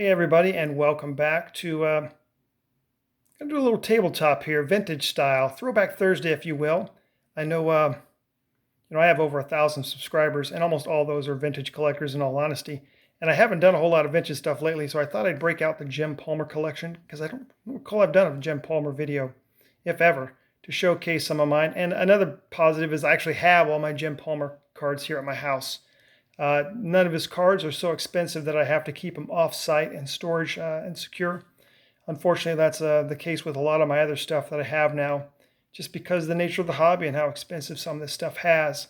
Hey everybody, and welcome back to gonna do a little tabletop here, vintage style, Throwback Thursday, if you will. I know, I have over 1,000 subscribers, and almost all those are vintage collectors. In all honesty, and I haven't done a whole lot of vintage stuff lately, so I thought I'd break out the Jim Palmer collection because I don't recall I've done a Jim Palmer video, if ever, to showcase some of mine. And another positive is I actually have all my Jim Palmer cards here at my house. None of his cards are so expensive that I have to keep them off-site and storage and secure. Unfortunately, that's the case with a lot of my other stuff that I have now, just because of the nature of the hobby and how expensive some of this stuff has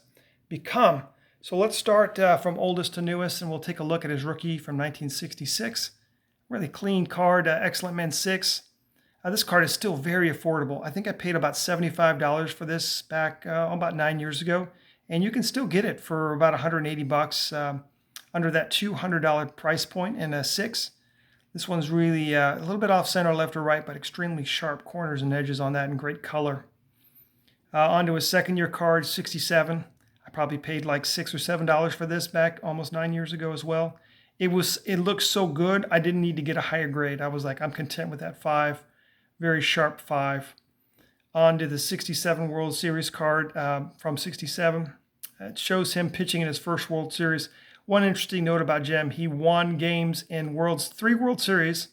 become. So let's start from oldest to newest, and we'll take a look at his rookie from 1966. Really clean card, Excellent Men 6. This card is still very affordable. I think I paid about $75 for this back about 9 years ago. And you can still get it for about 180 bucks under that $200 price point in a 6. This one's really a little bit off center, left or right, but extremely sharp corners and edges on that and great color. On to his second year card, 67. I probably paid like $6 or $7 for this back almost 9 years ago as well. It looks so good, I didn't need to get a higher grade. I was like, I'm content with that 5. Very sharp 5. On to the 67 World Series card from 67. It shows him pitching in his first World Series. One interesting note about Jim, he won games in 3 World Series,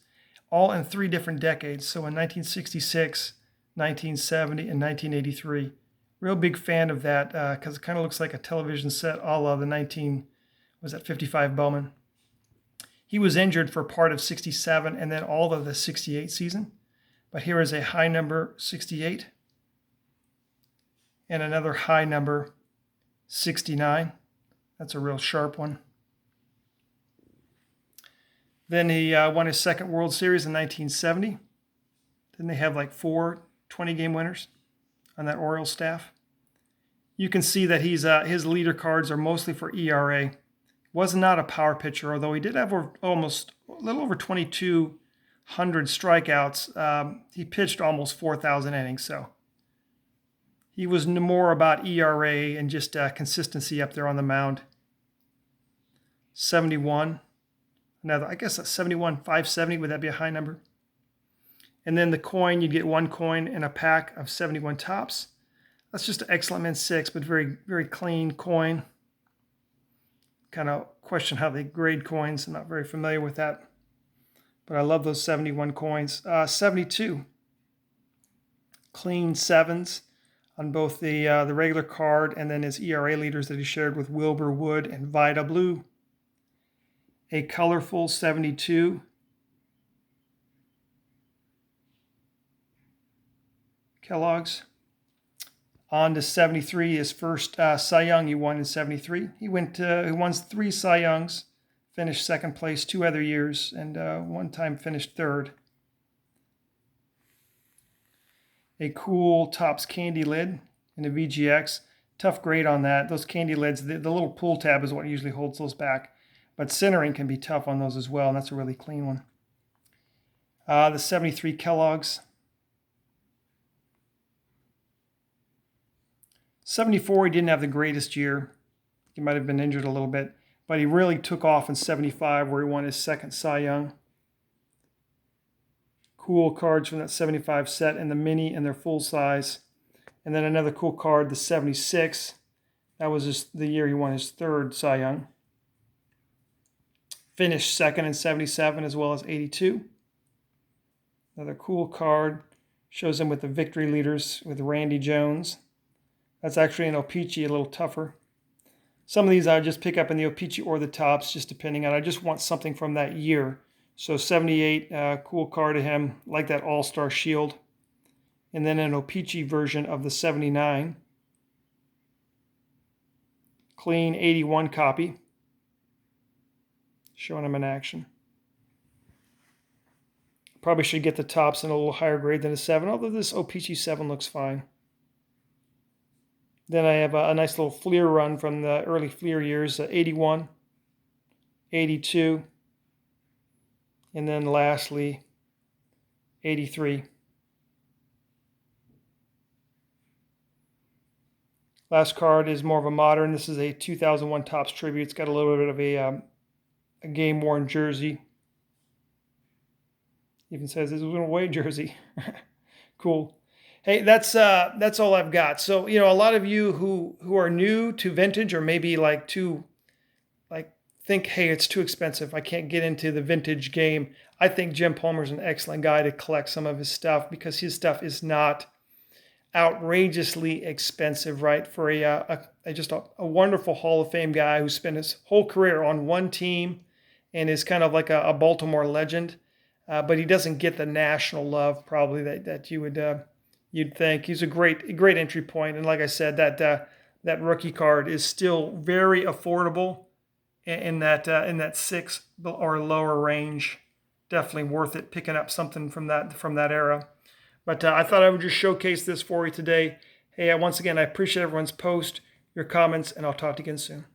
all in 3 different decades. So in 1966, 1970, and 1983. Real big fan of that because it kind of looks like a television set a la the 55 Bowman. He was injured for part of 67 and then all of the 68 season. But here is a high number 68 and another high number 69. That's a real sharp one. Then he won his second World Series in 1970. Then they have like 4 20-game winners on that Orioles staff. You can see that his leader cards are mostly for ERA. Was not a power pitcher, although he did have almost a little over 2,200 strikeouts. He pitched almost 4,000 innings, so he was more about ERA and just consistency up there on the mound. 71. Another, I guess, a 71, 570. Would that be a high number? And then the coin, you'd get 1 coin in a pack of 71 tops. That's just an Excellent Men 6, but very, very clean coin. Kind of question how they grade coins. I'm not very familiar with that. But I love those 71 coins. 72. Clean 7s on both the regular card and then his ERA leaders that he shared with Wilbur Wood and Vida Blue. A colorful 72. Kellogg's. On to 73, his first Cy Young he won in 73. He won 3 Cy Youngs, finished second place 2 other years, and one time finished third. A cool Topps candy lid in a VGX. Tough grade on that. Those candy lids, the little pull tab is what usually holds those back. But centering can be tough on those as well, and that's a really clean one. The 73 Kellogg's. 74, he didn't have the greatest year. He might have been injured a little bit, but he really took off in 75 where he won his second Cy Young. Cool cards from that 75 set and the mini and their full size. And then another cool card, the 76. That was the year he won his third Cy Young. Finished second in 77 as well as 82. Another cool card. Shows him with the victory leaders with Randy Jones. That's actually an O-Pee-Chee, a little tougher. Some of these I just pick up in the O-Pee-Chee or the Topps, just depending on. I just want something from that year. So 78, cool card to him, like that All-Star Shield. And then an O-Pee-Chee version of the 79. Clean 81 copy. Showing him in action. Probably should get the Topps in a little higher grade than a 7, although this O-Pee-Chee 7 looks fine. Then I have a nice little Fleer run from the early Fleer years, 81, 82, and then lastly, 83. Last card is more of a modern. This is a 2001 Topps Tribute. It's got a little bit of a game-worn jersey. Even says this was an away jersey. Cool. Hey, that's all I've got. So, a lot of you who are new to vintage, or maybe like like think, hey, it's too expensive, I can't get into the vintage game. I think Jim Palmer's an excellent guy to collect some of his stuff, because his stuff is not outrageously expensive, right? For just a wonderful Hall of Fame guy who spent his whole career on one team and is kind of like a Baltimore legend, but he doesn't get the national love probably that you'd think. He's a great entry point, and like I said, that rookie card is still very affordable in that six or lower range. Definitely worth it picking up something from that era. But I thought I would just showcase this for you today. Hey, once again, I appreciate everyone's post, your comments, and I'll talk to you again soon.